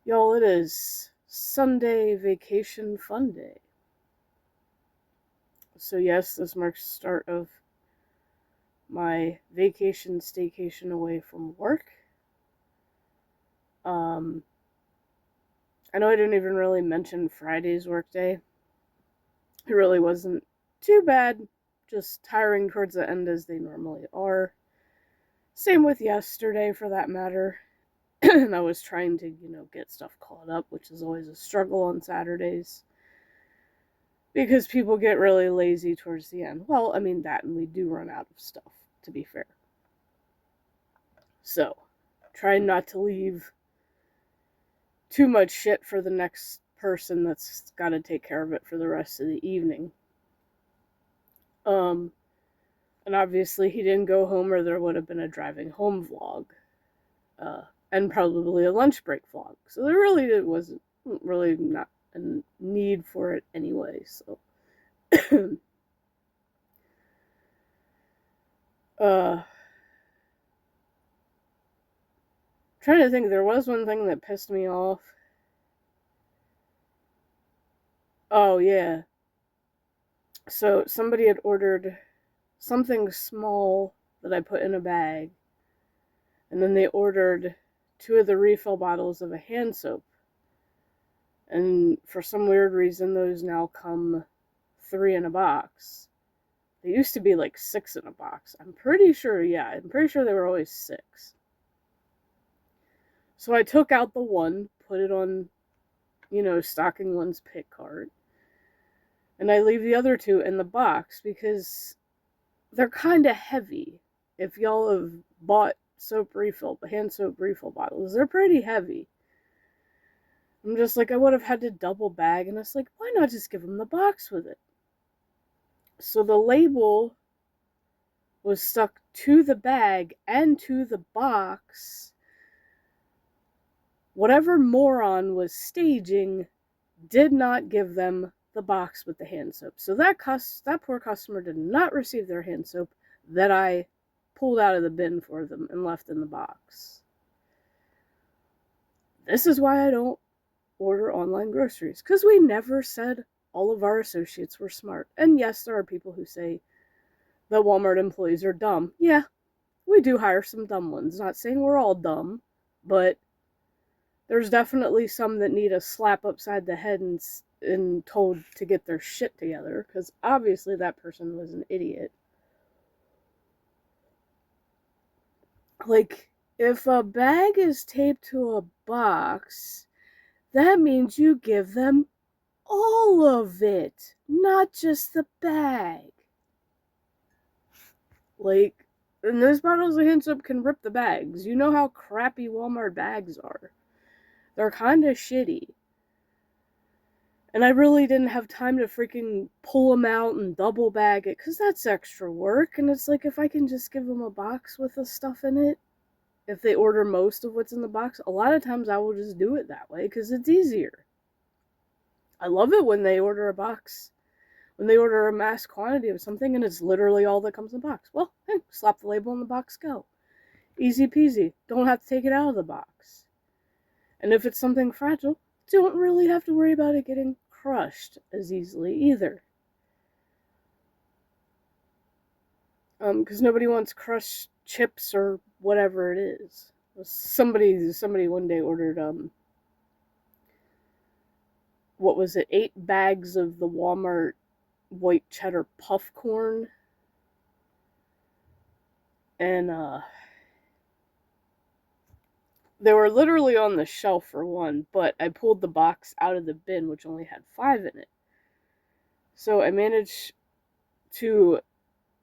Y'all, it is Sunday vacation fun day. So yes, this marks the start of my vacation staycation away from work. Um, I know I didn't even really mention Friday's workday. It really wasn't too bad, just tiring towards the end as they normally are. Same with yesterday for that matter. And I was trying to, get stuff caught up, which is always a struggle on Saturdays. Because people get really lazy towards the end. Well, I mean that, and we do run out of stuff, to be fair. So, trying not to leave too much shit for the next person that's got to take care of it for the rest of the evening. Um, and obviously he didn't go home, or there would have been a driving home vlog, uh, and probably a lunch break vlog. So there really wasn't really not a need for it anyway. So. uh Trying to think, there was one thing that pissed me off. Oh, yeah. So somebody had ordered something small that I put in a bag, and then they ordered two of the refill bottles of a hand soap. And for some weird reason, those now come 3 in a box. They used to be like 6 in a box. I'm pretty sure they were always 6. So I took out the one, put it on, stocking one's pick cart, and I leave the other 2 in the box because they're kind of heavy. If y'all have bought hand soap refill bottles, they're pretty heavy. I'm just like, I would have had to double bag, and it's like, why not just give them the box with it? So the label was stuck to the bag and to the box. Whatever moron was staging did not give them the box with the hand soap. So that poor customer did not receive their hand soap that I pulled out of the bin for them and left in the box. This is why I don't order online groceries, because we never said all of our associates were smart. And yes, there are people who say that Walmart employees are dumb. Yeah, we do hire some dumb ones. Not saying we're all dumb, but there's definitely some that need a slap upside the head and told to get their shit together, because obviously that person was an idiot. Like, if a bag is taped to a box, that means you give them all of it, not just the bag. Like, and those bottles of hand soap can rip the bags. You know how crappy Walmart bags are. They're kind of shitty. And I really didn't have time to freaking pull them out and double bag it, because that's extra work. And it's like, if I can just give them a box with the stuff in it, if they order most of what's in the box, a lot of times I will just do it that way, because it's easier. I love it when they order a box, when they order a mass quantity of something and it's literally all that comes in the box. Well, hey, slap the label on the box, go. Easy peasy. Don't have to take it out of the box. And if it's something fragile, don't really have to worry about it getting crushed as easily either. Because nobody wants crushed chips or whatever it is. Somebody one day ordered, what was it, 8 bags of the Walmart white cheddar puff corn. And, they were literally on the shelf for one, but I pulled the box out of the bin, which only had 5 in it. So I managed to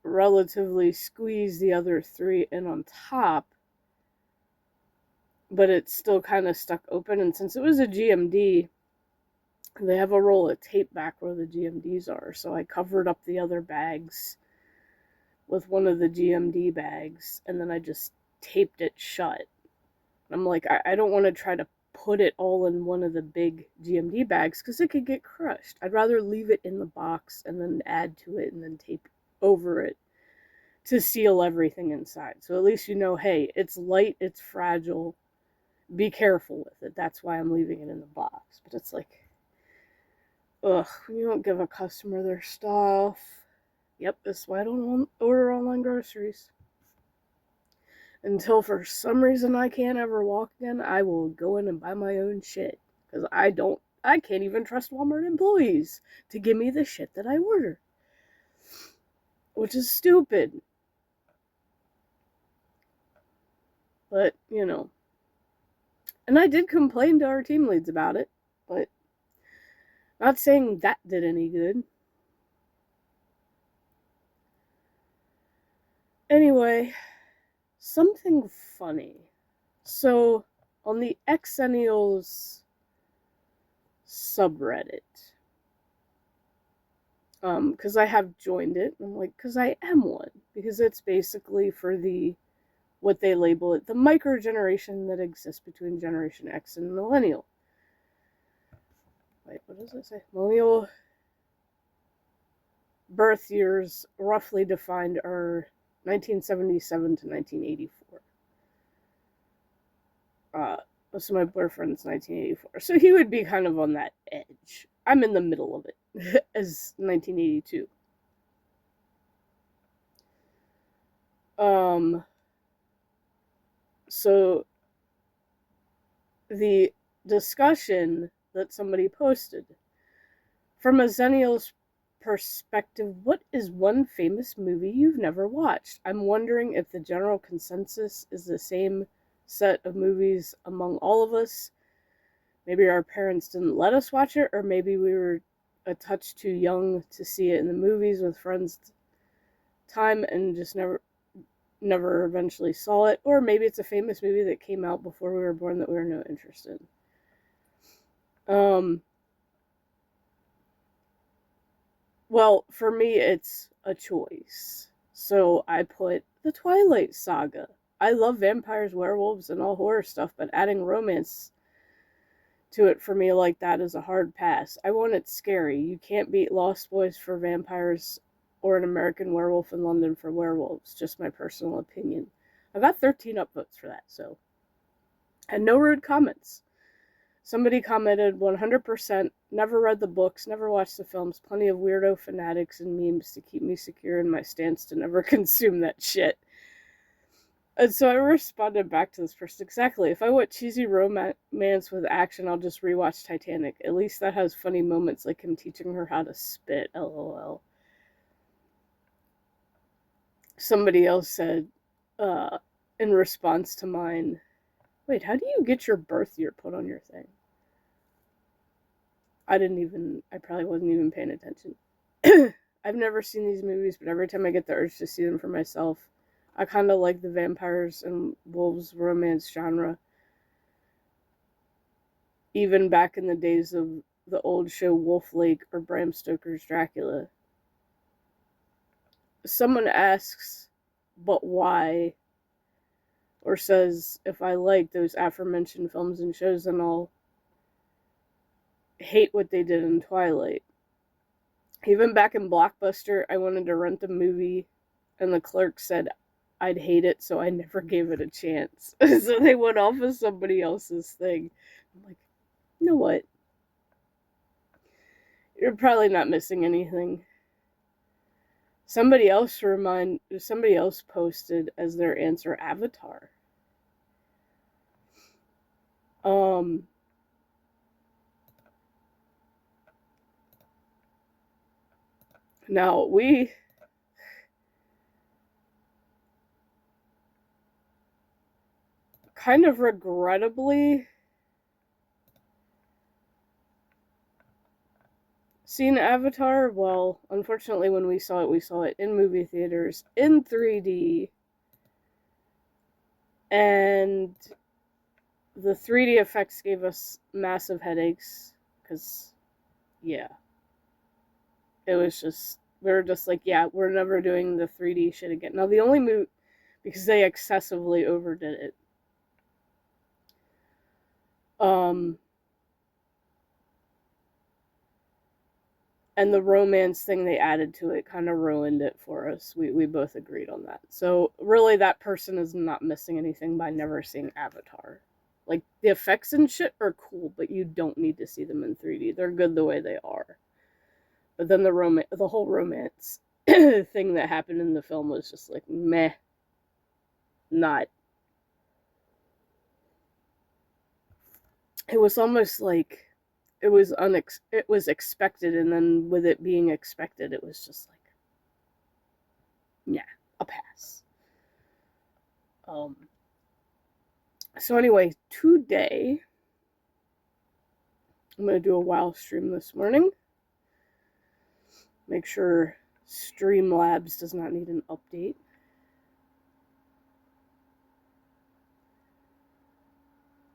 relatively squeeze the other 3 in on top, but it's still kind of stuck open. And since it was a GMD, they have a roll of tape back where the GMDs are. So I covered up the other bags with one of the GMD bags, and then I just taped it shut. I'm like, I don't want to try to put it all in one of the big GMD bags, because it could get crushed. I'd rather leave it in the box and then add to it and then tape over it to seal everything inside. So at least you know, hey, it's light, it's fragile, be careful with it. That's why I'm leaving it in the box. But it's like, ugh, you don't give a customer their stuff. Yep, that's why I don't order online groceries. Until for some reason I can't ever walk again, I will go in and buy my own shit. Because I can't even trust Walmart employees to give me the shit that I order. Which is stupid. But, you know. And I did complain to our team leads about it, but not saying that did any good. Anyway, something funny. So, on the Xennials subreddit, because I have joined it, I'm like, because I am one. Because it's basically for what they label it, the micro generation that exists between Generation X and Millennial. Wait, what does it say? Millennial birth years, roughly defined, are 1977 to 1984. So my boyfriend's 1984. So he would be kind of on that edge. I'm in the middle of it as 1982. So the discussion that somebody posted, from a Xennial's perspective, what is one famous movie you've never watched? I'm wondering if the general consensus is the same set of movies among all of us. Maybe our parents didn't let us watch it, or maybe we were a touch too young to see it in the movies with friends time and just never eventually saw it, or maybe it's a famous movie that came out before we were born that we were no interest in. Well, for me, it's a choice. So I put the Twilight Saga. I love vampires, werewolves, and all horror stuff, but adding romance to it for me like that is a hard pass. I want it scary. You can't beat Lost Boys for vampires or An American Werewolf in London for werewolves. Just my personal opinion. I got 13 upvotes for that, so. And no rude comments. Somebody commented 100%, never read the books, never watched the films, plenty of weirdo fanatics and memes to keep me secure in my stance to never consume that shit. And so I responded back to this person, exactly. If I want cheesy romance with action, I'll just rewatch Titanic. At least that has funny moments like him teaching her how to spit, lol. Somebody else said, in response to mine, wait, how do you get your birth year put on your thing? I probably wasn't even paying attention. I've never seen these movies, but every time I get the urge to see them for myself, I kind of like the vampires and wolves romance genre. Even back in the days of the old show Wolf Lake or Bram Stoker's Dracula. Someone asks, but why? Or says, if I like those aforementioned films and shows, then I'll hate what they did in Twilight. Even back in Blockbuster, I wanted to rent a movie, and the clerk said I'd hate it, so I never gave it a chance. So they went off of somebody else's thing. I'm like, you know what? You're probably not missing anything. Somebody else posted as their answer Avatar. Now we kind of regrettably seen Avatar. Well, unfortunately, when we saw it in movie theaters in 3D, and the 3D effects gave us massive headaches because, yeah, it was just, we were just like, yeah, we're never doing the 3D shit again. Now, the only movie, because they excessively overdid it. And the romance thing they added to it kind of ruined it for us. We both agreed on that. So really, that person is not missing anything by never seeing Avatar. Like, the effects and shit are cool, but you don't need to see them in 3D. They're good the way they are. But then the whole romance thing that happened in the film was just like, meh. Not. It was almost like it was expected, and then with it being expected, it was just like, yeah, a pass. So anyway, today I'm gonna do a WoW stream this morning. Make sure Streamlabs does not need an update.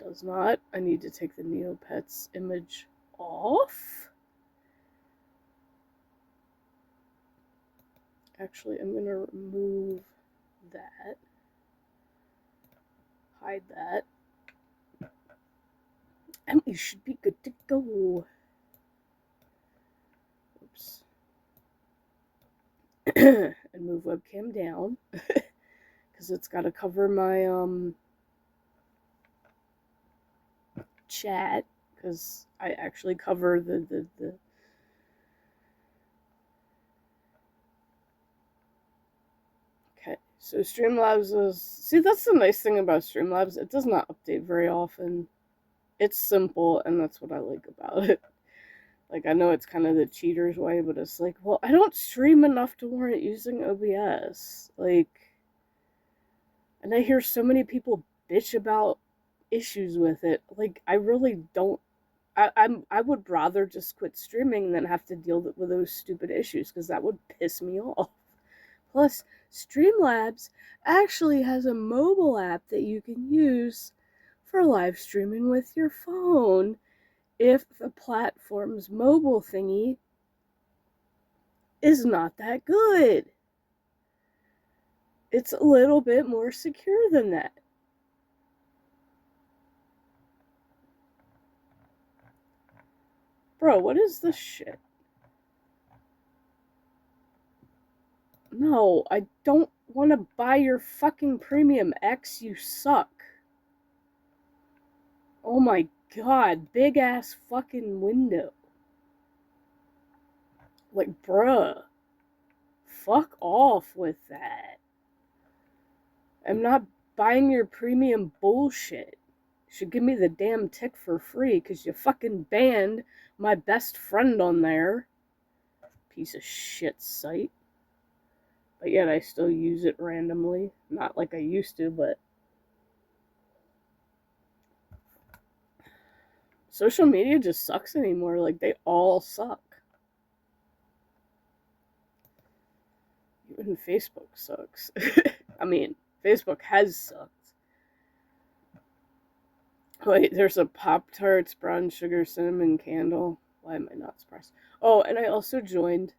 Does not. I need to take the Neopets image off. Actually, I'm gonna remove that. Hide that. And we should be good to go. Oops. And move webcam down. Because it's got to cover my chat. Because I actually cover the Okay, so Streamlabs is... See, that's the nice thing about Streamlabs. It does not update very often. It's simple, and that's what I like about it. Like, I know it's kind of the cheater's way, but it's like, well, I don't stream enough to warrant using OBS. Like, and I hear so many people bitch about issues with it. Like, I really don't. I would rather just quit streaming than have to deal with those stupid issues, because that would piss me off. Plus, Streamlabs actually has a mobile app that you can use for live streaming with your phone if the platform's mobile thingy is not that good. It's a little bit more secure than that. Bro, what is this shit? No, I don't want to buy your fucking premium X, you suck. Oh my god, big ass fucking window. Like, bruh. Fuck off with that. I'm not buying your premium bullshit. You should give me the damn tick for free, because you fucking banned my best friend on there. Piece of shit site. But yet I still use it randomly. Not like I used to, but... Social media just sucks anymore. Like, they all suck. Even Facebook sucks. I mean, Facebook has sucked. Wait, there's a Pop-Tarts brown sugar cinnamon candle. Why am I not surprised? Oh, and I also joined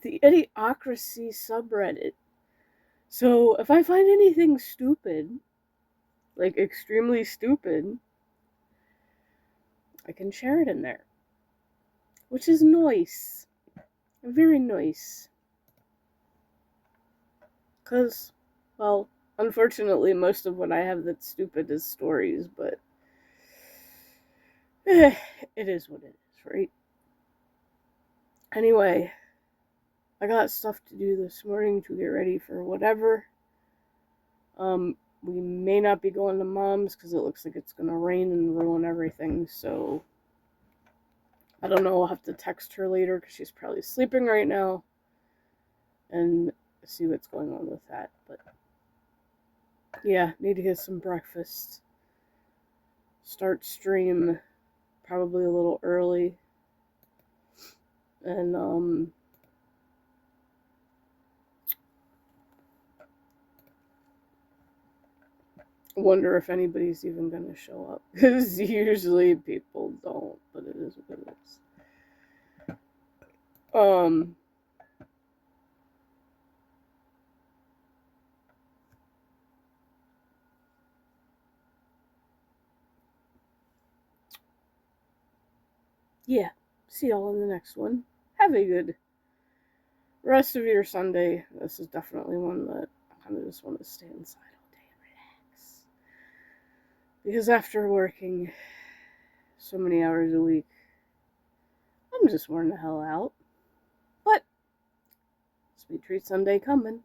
the Idiocracy subreddit. So if I find anything stupid, like extremely stupid, I can share it in there. Which is nice. Very nice. Because, well, unfortunately, most of what I have that's stupid is stories, but it is what it is, right? Anyway, I got stuff to do this morning to get ready for whatever. We may not be going to Mom's because it looks like it's going to rain and ruin everything, so I don't know. I'll have to text her later because she's probably sleeping right now and see what's going on with that. But yeah, need to get some breakfast. Start stream probably a little early. And wonder if anybody's even gonna show up, because usually people don't, but it is what it is. Yeah, see y'all in the next one. Have a good rest of your Sunday. This is definitely one that I kind of just want to stay inside all day and relax. Because after working so many hours a week, I'm just worn the hell out. But Sweet Treat Sunday coming.